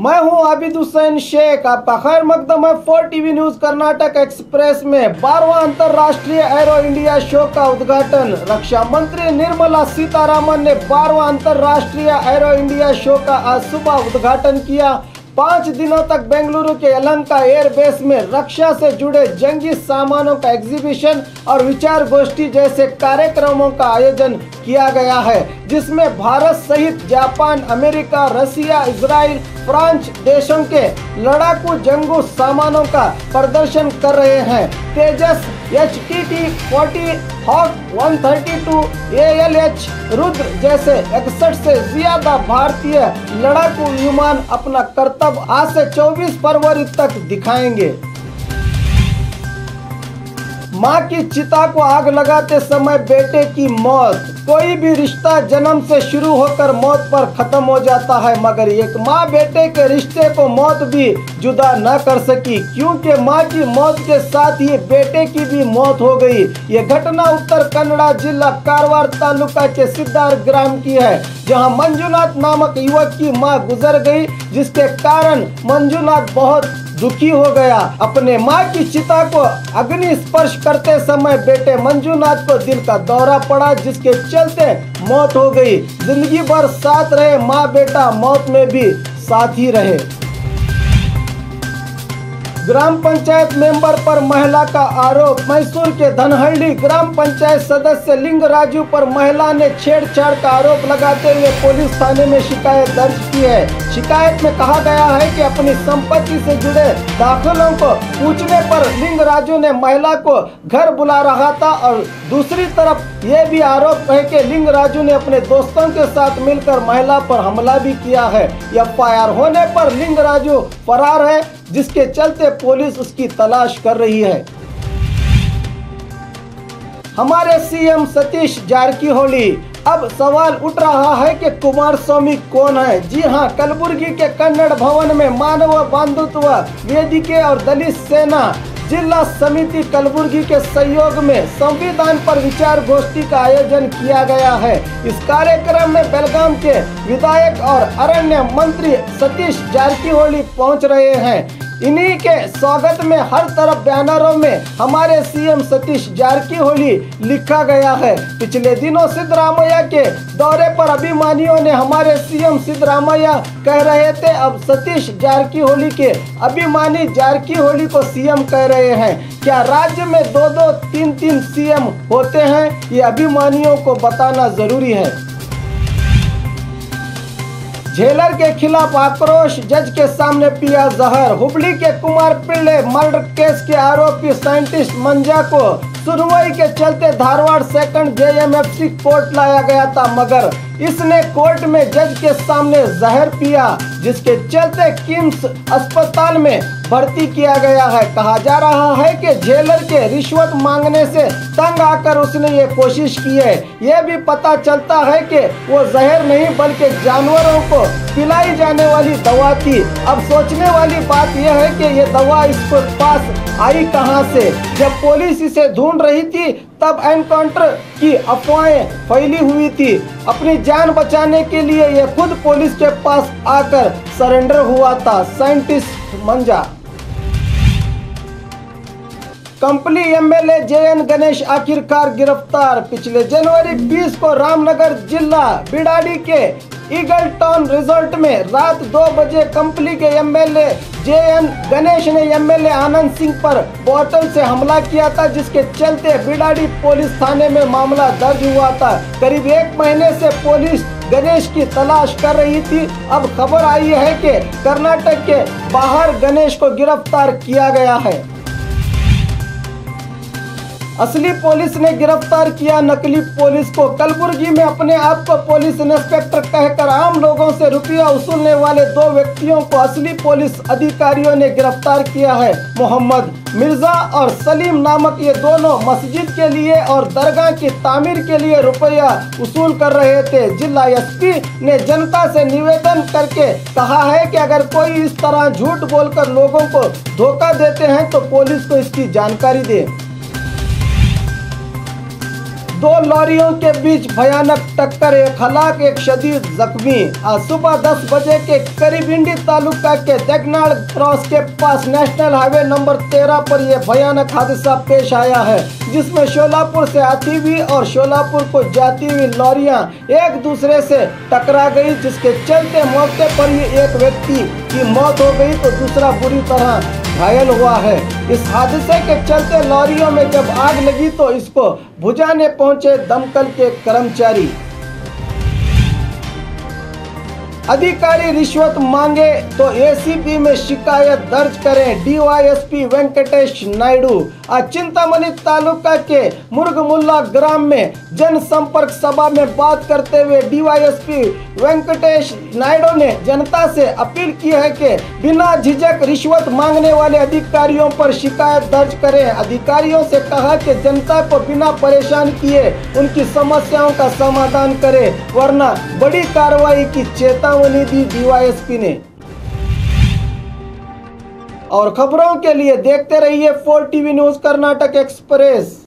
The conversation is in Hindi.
मैं हूं आबिद हुसैन शेख। आपका खैर मकदम है 4TV न्यूज कर्नाटक एक्सप्रेस में 12वां अंतर्राष्ट्रीय एरो इंडिया शो का उद्घाटन। रक्षा मंत्री निर्मला सीतारामन ने 12वां अंतर्राष्ट्रीय एरो इंडिया शो का आज सुबह उद्घाटन किया। 5 दिनों तक बेंगलुरु के यलहंका एयरबेस में रक्षा से जुड़े जंगी सामानों का एग्जीबिशन और विचार गोष्ठी जैसे कार्यक्रमों का आयोजन किया गया है, जिसमें भारत सहित जापान, अमेरिका, रसिया, इजराइल, फ्रांस देशों के लड़ाकू जंगू सामानों का प्रदर्शन कर रहे हैं। तेजस, HTT-40, हॉक 132, ALH, रुद्र जैसे 61 से ज्यादा भारतीय लड़ाकू विमान अपना करतब आज से 24 फरवरी तक दिखाएंगे। मां की चिता को आग लगाते समय बेटे की मौत। कोई भी रिश्ता जन्म से शुरू होकर मौत पर खत्म हो जाता है, मगर एक मां बेटे के रिश्ते को मौत भी जुदा न कर सकी, क्योंकि मां की मौत के साथ ही बेटे की भी मौत हो गई। ये घटना उत्तर कन्नड़ा जिला कारवार तालुका के सिद्धार ग्राम की है, जहां मंजुनाथ नामक युवक की मां गुजर गई, जिसके कारण मंजुनाथ बहुत दुखी हो गया। अपने मां की चिता को अग्नि स्पर्श करते समय बेटे मंजुनाथ को दिल का दौरा पड़ा, जिसके चलते मौत हो गई। जिंदगी भर साथ रहे मां बेटा मौत में भी साथ ही रहे। ग्राम पंचायत मेंबर पर महिला का आरोप। मैसूर के धनहल्ली ग्राम पंचायत सदस्य लिंगराजू पर महिला ने छेड़छाड़ का आरोप लगाते हुए पुलिस थाने में शिकायत दर्ज की है। शिकायत में कहा गया है कि अपनी संपत्ति से जुड़े दाखिलों को पूछने पर लिंगराजू ने महिला को घर बुला रहा था, और दूसरी तरफ ये भी आरोप है कि लिंगराजू ने अपने दोस्तों के साथ मिलकर महिला पर हमला भी किया है। FIR होने पर लिंगराजू फरार है, जिसके चलते पुलिस उसकी तलाश कर रही है। हमारे CM सतीश जारकीहोली। अब सवाल उठ रहा है कि कुमारस्वामी कौन है। जी हां, कलबुर्गी के कन्नड़ भवन में मानव बंधुत्व वेदिके और दलित सेना जिला समिति कलबुर्गी के सहयोग में संविधान पर विचार गोष्ठी का आयोजन किया गया है। इस कार्यक्रम में बेलगाम के विधायक और अरण्य मंत्री सतीश जारकीहोली पहुंच रहे हैं। इन्हीं के स्वागत में हर तरफ बैनरों में हमारे CM सतीश जारकीहोली लिखा गया है। पिछले दिनों सिद्धरामैया के दौरे पर अभिमानियों ने हमारे CM सिद्धरामैया कह रहे थे, अब सतीश जारकीहोली के अभिमानी जारकीहोली को CM कह रहे हैं। क्या राज्य में 2-2, 3-3 CM होते हैं? ये अभिमानियों को बताना जरूरी है। जेलर के खिलाफ आक्रोश, जज के सामने पिया जहर। हुबली के कुमार पिल्ले मर्डर केस के आरोपी साइंटिस्ट मंजा को सुनवाई के चलते धारवाड़ सेकंड JMFC कोर्ट लाया गया था, मगर इसने कोर्ट में जज के सामने जहर पिया, जिसके चलते किम्स अस्पताल में भर्ती किया गया है। कहा जा रहा है कि जेलर के रिश्वत मांगने से तंग आकर उसने ये कोशिश की है। यह भी पता चलता है कि वो जहर नहीं बल्कि जानवरों को पिलाई जाने वाली दवा थी। अब सोचने वाली बात यह है कि ये दवा इसके पास आई कहां से। जब पुलिस इसे ढूंढ रही थी तब एनकाउंटर की अफवाहें फैली हुई थी। अपनी जान बचाने के लिए ये खुद पुलिस के पास आकर सरेंडर हुआ था। साइंटिस्ट मंजा। कंपली MLA JN गणेश आखिरकार गिरफ्तार। पिछले जनवरी 20 को रामनगर जिला बिडाडी के ईगल टाउन रिजॉर्ट में रात 2 बजे कंपली के MLA JN गणेश ने MLA आनंद सिंह पर बोतल से हमला किया था, जिसके चलते बिडाडी पुलिस थाने में मामला दर्ज हुआ था। करीब 1 महीने से पुलिस गणेश की तलाश कर रही थी। अब खबर आई है कि कर्नाटक के बाहर गणेश को गिरफ्तार किया गया है। असली पुलिस ने गिरफ्तार किया नकली पुलिस को। कलबुर्गी में अपने आप को पुलिस इंस्पेक्टर कहकर आम लोगों से रुपया वसूलने वाले 2 व्यक्तियों को असली पुलिस अधिकारियों ने गिरफ्तार किया है। मोहम्मद मिर्जा और सलीम नामक ये दोनों मस्जिद के लिए और दरगाह की तामीर के लिए रुपया वसूल कर रहे थे। जिला SP ने जनता से निवेदन करके कहा है कि अगर कोई इस तरह झूठ बोलकर लोगों को धोखा देते हैं तो पुलिस को इसकी जानकारी दे। दो लॉरियों के बीच भयानक टक्कर, एक हलाक एक शदीद जख्मी। आज सुबह 10 बजे के करीब इंडी तालुका के देगनाड़ क्रॉस के पास नेशनल हाईवे नंबर 13 पर यह भयानक हादसा पेश आया है, जिसमें शोलापुर से आती हुई और शोलापुर को जाती हुई लॉरियां एक दूसरे से टकरा गई, जिसके चलते मौके पर ही एक व्यक्ति की मौत हो गई तो दूसरा बुरी तरह घायल हुआ है। इस हादसे के चलते लॉरियों में जब आग लगी तो इसको बुझाने पहुंचे दमकल के कर्मचारी। अधिकारी रिश्वत मांगे तो एसीबी में शिकायत दर्ज करें, डीवाईएसपी वेंकटेश नायडू। आज चिंतामणि तालुका के मुर्गमुल्ला ग्राम में जनसंपर्क सभा में बात करते हुए डीवाईएसपी वेंकटेश नायडू ने जनता से अपील की है कि बिना झिझक रिश्वत मांगने वाले अधिकारियों पर शिकायत दर्ज करें। अधिकारियों से कहा कि जनता को बिना परेशान किए उनकी समस्याओं का समाधान करें, वरना बड़ी कार्रवाई की चेतावनी दी डीवाईएसपी ने। और खबरों के लिए देखते रहिए 4 टीवी न्यूज कर्नाटक एक्सप्रेस।